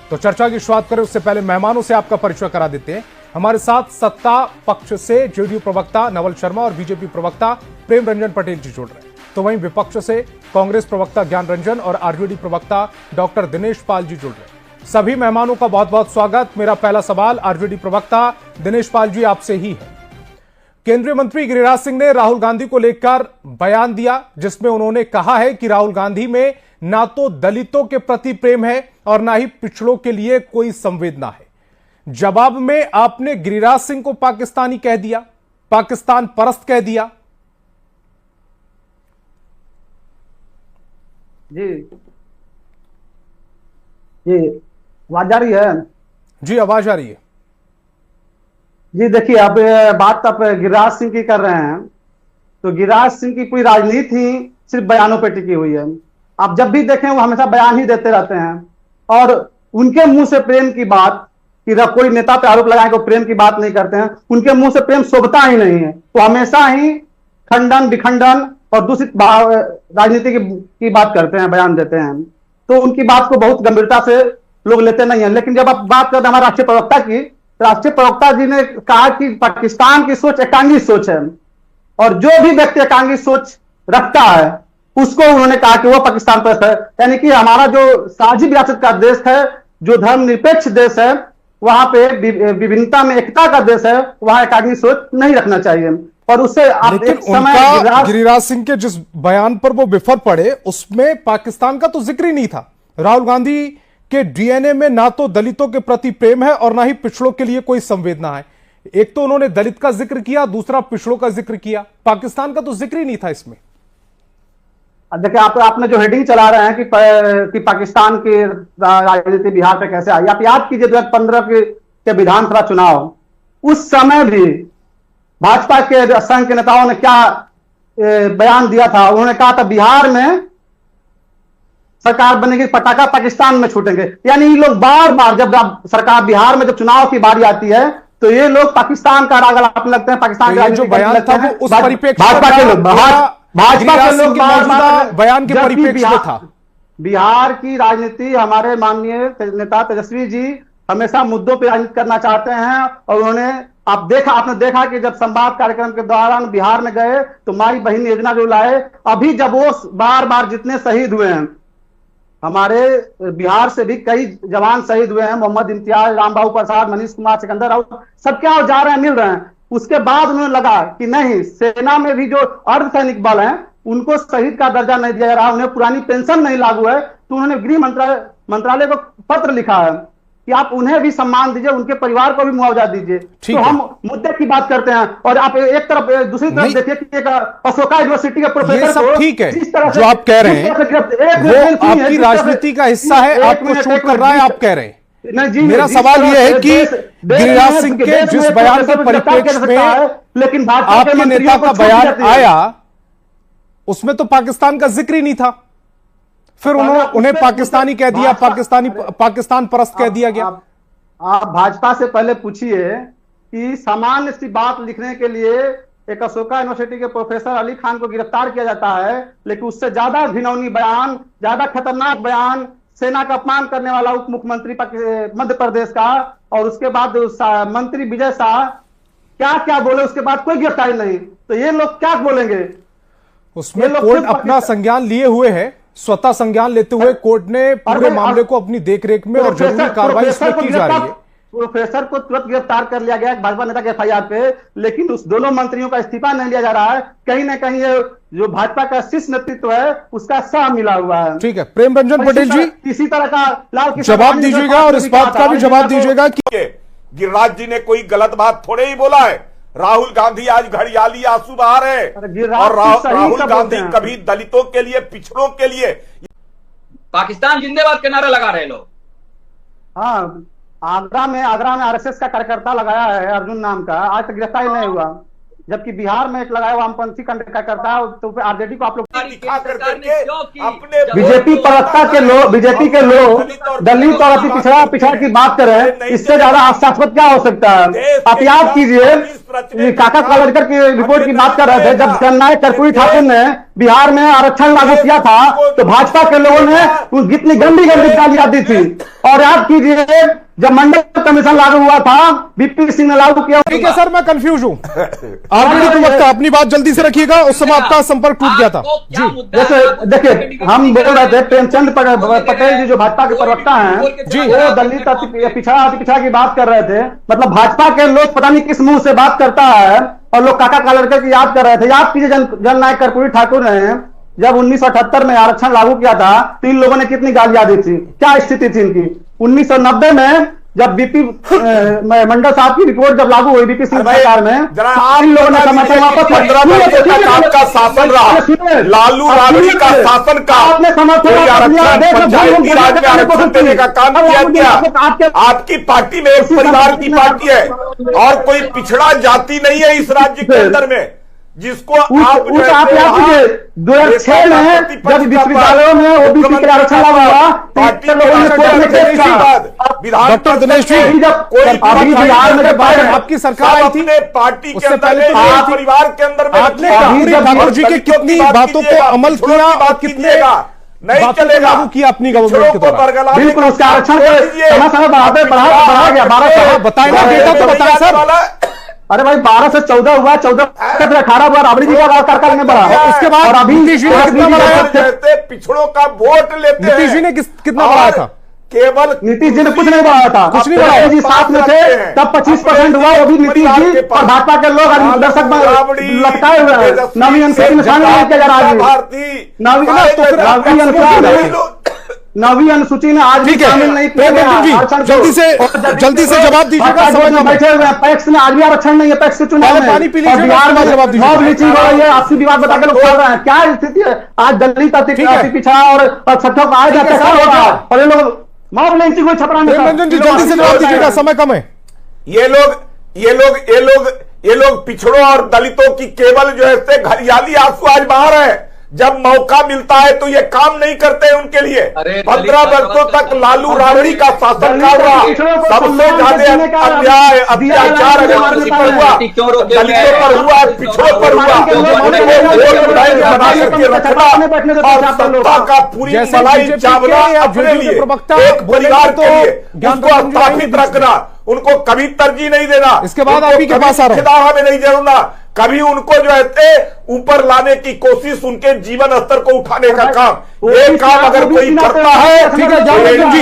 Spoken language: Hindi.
तो चर्चा की शुरुआत करें उससे पहले मेहमानों से आपका परिचय करा देते हैं। हमारे साथ सत्ता पक्ष से जेडीयू प्रवक्ता नवल शर्मा और बीजेपी प्रवक्ता प्रेम रंजन पटेल जी जुड़ रहे हैं, तो वहीं विपक्ष से कांग्रेस प्रवक्ता ज्ञान रंजन और आरजेडी प्रवक्ता डॉक्टर दिनेश पाल जी जुड़ रहे हैं। सभी मेहमानों का बहुत बहुत स्वागत। मेरा पहला सवाल आरजेडी प्रवक्ता दिनेश पाल जी आपसे ही है। केंद्रीय मंत्री गिरिराज सिंह ने राहुल गांधी को लेकर बयान दिया, जिसमें उन्होंने कहा है कि राहुल गांधी में ना तो दलितों के प्रति प्रेम है और ना ही पिछड़ों के लिए कोई संवेदना है। जवाब में आपने गिरिराज सिंह को पाकिस्तानी कह दिया, पाकिस्तान परस्त कह दिया। जी जी आवाज आ रही है? जी आवाज आ रही है। जी देखिए, अब बात आप गिरिराज सिंह की कर रहे हैं, तो गिरिराज सिंह की पूरी राजनीति सिर्फ बयानों पर टिकी हुई है। आप जब भी देखें वो हमेशा बयान ही देते रहते हैं, और उनके मुंह से प्रेम की बात कि कोई नेता पे आरोप लगाए को प्रेम की बात नहीं करते हैं, उनके मुंह से प्रेम शोभता ही नहीं है। वो हमेशा ही खंडन विखंडन और दूषित राजनीति की बात करते हैं, बयान देते हैं। तो उनकी बात को बहुत गंभीरता से लोग लेते नहीं है। लेकिन जब आप बात करते हैं हमारे राष्ट्रीय प्रवक्ता की, राष्ट्रीय प्रवक्ता जी ने कहा कि पाकिस्तान की सोच एकांगी सोच है, और जो भी व्यक्ति एकांगी सोच रखता है उसको उन्होंने कहा कि वो पाकिस्तान पर है। यानी कि हमारा जो साझी विरासत का देश है, जो धर्मनिरपेक्ष देश है, वहां पे विभिन्नता में एकता का देश है, वहां एकांगी सोच नहीं रखना चाहिए। और उससे आप एक समय गिरिराज सिंह के जिस बयान पर वो बिफर पड़े उसमें पाकिस्तान का तो जिक्र ही नहीं था। राहुल गांधी के डीएनए में ना तो दलितों के प्रति प्रेम है और ना ही पिछड़ों के लिए कोई संवेदना है। एक तो उन्होंने दलित का जिक्र किया, दूसरा पिछड़ों का जिक्र किया, पाकिस्तान का तो जिक्र ही नहीं था इसमें। देखिए, आपने जो हेडिंग चला रहे हैं कि पाकिस्तान की राजनीति बिहार पे कैसे आई, आप याद कीजिए 2015 के विधानसभा चुनाव, उस समय भी भाजपा के संघ के नेताओं ने क्या बयान दिया था। उन्होंने कहा था बिहार में सरकार बनेगी, पटाखा पाकिस्तान में छूटेंगे। यानी ये लोग बार बार जब सरकार बिहार में जब चुनाव की बारी आती है तो ये लोग पाकिस्तान का राग अलापने लगते हैं, पाकिस्तान का जो बयान था वो उस परिप्रेक्ष्य भाजपा के लोग बयान के परिप्रेक्ष्य में था। बिहार की राजनीति हमारे माननीय नेता तेजस्वी जी हमेशा मुद्दों पर राजनीति करना चाहते हैं, और उन्होंने आपने देखा कि जब संवाद कार्यक्रम के दौरान बिहार में गए तो माई बहन योजना जो लाए, अभी जब वो बार बार जितने शहीद हुए हैं, हमारे बिहार से भी कई जवान शहीद हुए हैं, मोहम्मद इम्तियाज, रामबाबू प्रसाद, मनीष कुमार, सिकंदर राउत, सब क्या जा रहे हैं, मिल रहे हैं। उसके बाद उन्हें लगा कि नहीं, सेना में भी जो अर्धसैनिक बल हैं उनको शहीद का दर्जा नहीं दिया जा रहा, उन्हें पुरानी पेंशन नहीं लागू है, तो उन्होंने गृह मंत्रालय को पत्र लिखा है कि आप उन्हें भी सम्मान दीजिए, उनके परिवार को भी मुआवजा दीजिए। तो हम मुद्दे की बात करते हैं, और आप एक तरफ दूसरी तरफ देखिए कि एक अशोका यूनिवर्सिटी के प्रोफेसर को ठीक है जो आप कह रहे हैं वो आपकी राजनीति का हिस्सा है, आपको शूट कर रहा है, आप कह रहे हैं। मेरा सवाल यह है कि गिरिराज सिंह के जिस बयान के परिप्रेक्ष्य में लेकिन आपके नेता का बयान आया उसमें तो पाकिस्तान का जिक्र ही नहीं था, फिर उन्हें पाकिस्तानी कह दिया, पाकिस्तान परस्त कह दिया गया। आप भाजपा से पहले पूछिए कि सामान्य सी बात लिखने के लिए एक अशोका यूनिवर्सिटी के प्रोफेसर अली खान को गिरफ्तार किया जाता है, लेकिन उससे ज्यादा घिनौनी बयान, ज्यादा खतरनाक बयान, सेना का अपमान करने वाला उप मुख्यमंत्री मध्य प्रदेश का, और उसके बाद मंत्री विजय शाह क्या क्या बोले, उसके बाद कोई गिरफ्तारी नहीं। तो ये लोग क्या बोलेंगे? उसमें कोर्ट अपना संज्ञान लिए हुए है, स्वतः संज्ञान लेते हुए कोर्ट ने पूरे मामले को अपनी देखरेख में और जरूरी कार्रवाई इसमें की जा रही है। प्रोफेसर को तुरंत गिरफ्तार कर लिया गया भाजपा नेता के एफआईआर पे, लेकिन उस दोनों मंत्रियों का इस्तीफा नहीं लिया जा रहा है। कहीं ना कहीं ये जो भाजपा का शीर्ष नेतृत्व है उसका साथ मिला हुआ है। ठीक है, प्रेम रंजन पटेल जी इसी तरह का लाल जवाब दीजिएगा और इस बात का भी जवाब दीजिएगा कि गिरिराज जी ने कोई गलत बात थोड़े ही बोला है। राहुल गांधी आज घड़ियाली आंसू बहा रहे हैं, और राहुल गांधी कभी दलितों के लिए, पिछड़ों के लिए पाकिस्तान जिंदाबाद के नारा लगा रहे लोग। हाँ, आगरा में आरएसएस का कार्यकर्ता लगाया है अर्जुन नाम का, आज तक गिरफ्तारी नहीं हुआ। जबकि बिहार में एक लगाया वामपंथी करता है, तो आरजेडी को आप लोग दिखा करके अपने बीजेपी प्रवक्ता के लोग, बीजेपी के लोग दलित और अति पिछड़ा की बात करें, इससे ज्यादा हास्यास्पद क्या हो सकता है। आप याद कीजिए काका कालेजकर की रिपोर्ट की बात कर रहे थे, जब जननायक कर्पूरी ठाकुर ने बिहार में आरक्षण लागू किया था तो भाजपा के लोगों ने कितनी गंदी गालियां दी थी। और याद कीजिए जब मंडल कमीशन लागू हुआ था, बीपी सिंह ने लागू किया। ठीक है सर, मैं कंफ्यूज हूं। आरजेडी प्रवक्ता अपनी बात जल्दी से रखिएगा, उस समय आपका संपर्क टूट गया था जी। जैसे देखिए हम बोल रहे थे प्रेमचंद पटेल जी जो भाजपा के प्रवक्ता हैं जी, वो दलित अति पिछड़ा की बात कर रहे थे। मतलब भाजपा के लोग पता नहीं किस मुंह से बात करता है, और लोग काका कालेजकर की याद कर रहे थे। याद कीजिए जननायक कर्पूरी ठाकुर ने जब 1978 में आरक्षण लागू किया था तो इन लोगों ने कितनी गालियां दी थी, क्या स्थिति थी इनकी। 1990 में जब बीपी मंडल साहब की रिपोर्ट जब लागू हुई बीपी सिंह सरकार में, इन लोगों ने समर्थन वापस 15 वर्षों तक आपका शासन रहा, लालू राबड़ी का शासन का आपने पंचायती राज में आरक्षण देने का काम किया क्या? आपकी पार्टी में एक परिवार की पार्टी है और कोई पिछड़ा जाति नहीं है इस राज्य के अंदर में जिसको आप 2006 में जब विश्वविद्यालयों में ओबीसी के आरक्षण लागू हुआ, डॉक्टर दिनेश जी, अभी बिहार में आपकी सरकार आई थी, पार्टी के अंदर परिवार के अंदर आपने कर्पूरी ठाकुर जी की कितनी बातों को अमल किया और कितने नहीं चलेगा लागू किया अपनी गवर्नमेंट के दौरान? बिल्कुल उसका आरक्षण समय बढ़ा गया 12 बताए ना, डेटा तो बताए सर। अरे भाई 12 से 14 हुआ, 14 से 18 हुआ, राबड़ी जी का कार्यकाल में बढ़ा। उसके बाद अभी नीतीश जी ने कितना बढ़ाया? पिछड़ों का वोट लेते हैं। नीतीश जी ने कितना बढ़ाया था? केवल नीतीश जी ने कुछ नहीं बढ़ाया था, कुछ नहीं बढ़ाया जी साथ में थे तब 25% हुआ, वो भी नीतीश जी और भाजपा के लोग दर्शक लटकाए हुए हैं। नवी अनुसूची में शामिल नहीं किया जा रहा है, नवी अनुसूची में आज भी शामिल नहीं किया गया। जल्दी से जवाब दीजिएगा। बैठे हुए हैं पैक्स में, आज भी आरक्षण नहीं है पैक्स के चुनाव में। पानी पी लीजिए, बिहार में जवाब दीजिए। लीचिंग हो रही है, आपसी विवाद बता के लोग चल रहे हैं। क्या स्थिति है आज दलित अति पिछड़ा और सत्यों का आए जाते क्या होगा, और ये लोग मॉब लिंचिंग को छपरा में। रंजन जी जल्दी से जवाब दीजिएगा, समय कम है। ये लोग पिछड़ों और दलितों की केवल जो है घड़ियाली आंसू आज बाहर है। जब मौका मिलता है तो ये काम नहीं करते उनके लिए। 15 वर्षों तक लालू राबड़ी का शासन रहा, सबसे ज्यादा अन्याय अत्याचार अगर किसी पर हुआ, दलितों पर हुआ, पिछड़ों पर हुआ, और सत्ता का पूरी मलाई चावला अपने लिए, एक परिवार के लिए उसको स्थापित रखना, उनको कभी तरजीह नहीं देना। इसके बाद आप ही के पास आ रहा हूं, हमें नहीं जोड़ना, कभी उनको जो है ऊपर लाने की कोशिश, उनके जीवन स्तर को उठाने का काम, ये काम अगर कोई करता है, ठीक है, जाओ रंजन जी।